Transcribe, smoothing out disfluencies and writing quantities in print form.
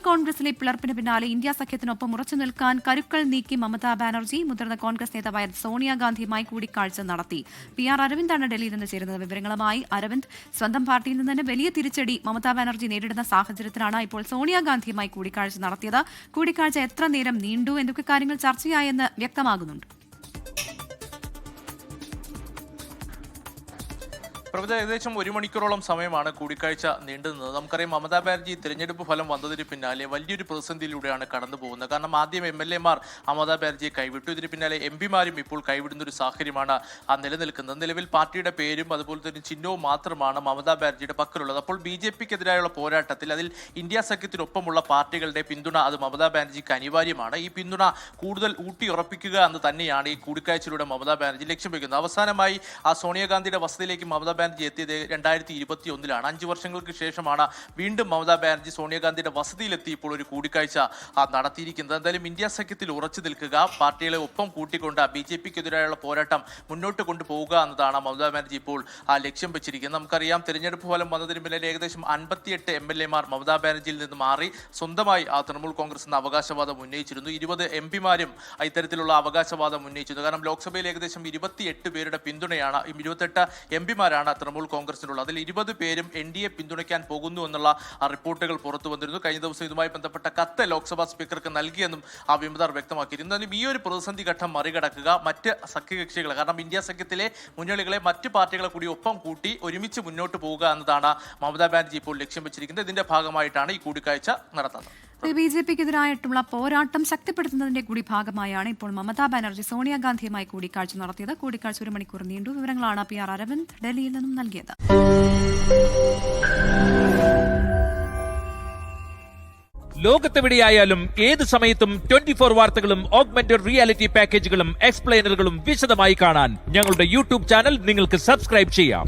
കോൺഗ്രസിലെ പിളർപ്പിന് പിന്നാലെ ഇന്ത്യ സഖ്യത്തിനൊപ്പം ഉറച്ചു നിൽക്കാൻ കരുക്കൾ നീക്കി മമതാ ബാനർജി മുതിർന്ന കോൺഗ്രസ് നേതാവായ സോണിയാഗാന്ധിയുമായി കൂടിക്കാഴ്ച നടത്തി. PR അരവിന്ദാണ് ഡൽഹിയിൽ നിന്ന് ചേരുന്നത്. വിവരങ്ങളുമായി അരവിന്ദ്, സ്വന്തം പാർട്ടിയിൽ നിന്ന് തന്നെ വലിയ തിരിച്ചടി മമതാ ബാനർജി നേരിടുന്ന സാഹചര്യത്തിലാണ് ഇപ്പോൾ സോണിയാഗാന്ധിയുമായി കൂടിക്കാഴ്ച നടത്തിയത്. കൂടിക്കാഴ്ച എത്ര നേരം നീണ്ടു, എന്തൊക്കെ കാര്യങ്ങൾ ചർച്ചയായെന്ന് വ്യക്തമാകുന്നുണ്ട്? പ്രവചന ഏകദേശം 1 മണിക്കൂറോളം സമയമാണ് കൂടിക്കാഴ്ച നീണ്ടുനിന്നത്. നമുക്കറിയാം, മമതാ ബാനർജി തിരഞ്ഞെടുപ്പ് ഫലം വന്നതിന് പിന്നാലെ വലിയൊരു പ്രതിസന്ധിയിലൂടെയാണ് കടന്നു പോകുന്നത്. കാരണം ആദ്യം MLA-മാർ മമതാ ബാനർജിയെ കൈവിട്ടു. ഇതിന് പിന്നാലെ MP-മാരും ഇപ്പോൾ കൈവിടുന്ന ഒരു സാഹചര്യമാണ് നിലനിൽക്കുന്നത്. നിലവിൽ പാർട്ടിയുടെ പേരും അതുപോലെ തന്നെ ചിഹ്നവും മാത്രമാണ് മമതാ ബാനർജിയുടെ പക്കലുള്ളത്. അപ്പോൾ BJP-ക്കെതിരായുള്ള പോരാട്ടത്തിൽ അതിൽ ഇന്ത്യ സഖ്യത്തിനൊപ്പമുള്ള പാർട്ടികളുടെ പിന്തുണ അത് മമതാ ബാനർജിക്ക് അനിവാര്യമാണ്. ഈ പിന്തുണ കൂടുതൽ ഊട്ടിയുറപ്പിക്കുക എന്ന് തന്നെയാണ് ഈ കൂടിക്കാഴ്ചയിലൂടെ മമതാ ബാനർജി ലക്ഷ്യം വയ്ക്കുന്നത്. അവസാനമായി സോണിയാഗാന്ധിയുടെ വസതിയിലേക്ക് മമതാ ബാനർജി എത്തിയത് 2021-ലാണ്. 5 വർഷങ്ങൾക്ക് ശേഷമാണ് വീണ്ടും മമതാ ബാനർജി സോണിയാഗാന്ധിയുടെ വസതിയിലെത്തി ഇപ്പോൾ ഒരു കൂടിക്കാഴ്ച നടത്തിയിരിക്കുന്നത്. എന്തായാലും ഇന്ത്യ സഖ്യത്തിൽ ഉറച്ചു നിൽക്കുക, പാർട്ടികളെ ഒപ്പം കൂട്ടിക്കൊണ്ട് BJP-ക്കെതിരായുള്ള പോരാട്ടം മുന്നോട്ട് കൊണ്ടുപോവുക എന്നതാണ് മമതാ ബാനർജി ഇപ്പോൾ ലക്ഷ്യം വെച്ചിരിക്കുന്നത്. നമുക്കറിയാം, തെരഞ്ഞെടുപ്പ് ഫലം വന്നതിന് പിന്നാലെ ഏകദേശം 58 MLA-മാർ മമതാ ബാനർജിയിൽ നിന്ന് മാറി സ്വന്തമായി തൃണമൂൽ കോൺഗ്രസ് എന്ന അവകാശവാദം ഉന്നയിച്ചിരുന്നു. 20 MP-മാരും ഇത്തരത്തിലുള്ള അവകാശവാദം ഉന്നയിച്ചിരുന്നു. കാരണം ലോക്സഭയിൽ ഏകദേശം 28 പേരുടെ പിന്തുണയാണ്, 28 MP-മാരാണ് തൃണമൂൽ കോൺഗ്രസിനുള്ള. അതിൽ 20 പേരും NDA പിന്തുണയ്ക്കാൻ പോകുന്നു എന്നുള്ള റിപ്പോർട്ടുകൾ പുറത്തു വന്നിരുന്നു. കഴിഞ്ഞ ദിവസം ഇതുമായി ബന്ധപ്പെട്ട കത്ത് ലോക്സഭാ സ്പീക്കർക്ക് നൽകിയെന്നും വിമതർ വ്യക്തമാക്കിയിരുന്നു. എന്നാലും ഈ ഒരു പ്രതിസന്ധി ഘട്ടം മറികടക്കുക, മറ്റ് സഖ്യകക്ഷികളെ, കാരണം ഇന്ത്യ സഖ്യത്തിലെ മുന്നണികളെ മറ്റ് പാർട്ടികളെ കൂടി ഒപ്പം കൂട്ടി ഒരുമിച്ച് മുന്നോട്ട് പോവുക എന്നതാണ് മമതാ ബാനർജി ഇപ്പോൾ ലക്ഷ്യം വെച്ചിരിക്കുന്നത്. ഇതിന്റെ ഭാഗമായിട്ടാണ് ഈ കൂടിക്കാഴ്ച നടത്തുന്നത്. BJP-ക്കെതിരായിട്ടുള്ള പോരാട്ടം ശക്തിപ്പെടുത്തുന്നതിന്റെ കൂടി ഭാഗമായാണ് ഇപ്പോൾ മമതാ ബാനർജി സോണിയാഗാന്ധിയുമായി കൂടിക്കാഴ്ച നടത്തിയത്. കൂടിക്കാഴ്ച 1 മണിക്കൂർ നീണ്ടു. വിവരങ്ങളാണ് PR അരവിന്ദ് ഡൽഹിയിൽ നിന്നും നൽകിയത്. ലോകത്തെവിടെയായാലും ഏത് സമയത്തും 24 വാർത്തകളും ഓഗ്മെന്റഡ് റിയാലിറ്റി പാക്കേജുകളും എക്സ്പ്ലെയിനറുകളും വിശദമായി കാണാൻ ഞങ്ങളുടെ YouTube ചാനൽ നിങ്ങൾക്ക് സബ്സ്ക്രൈബ് ചെയ്യാം.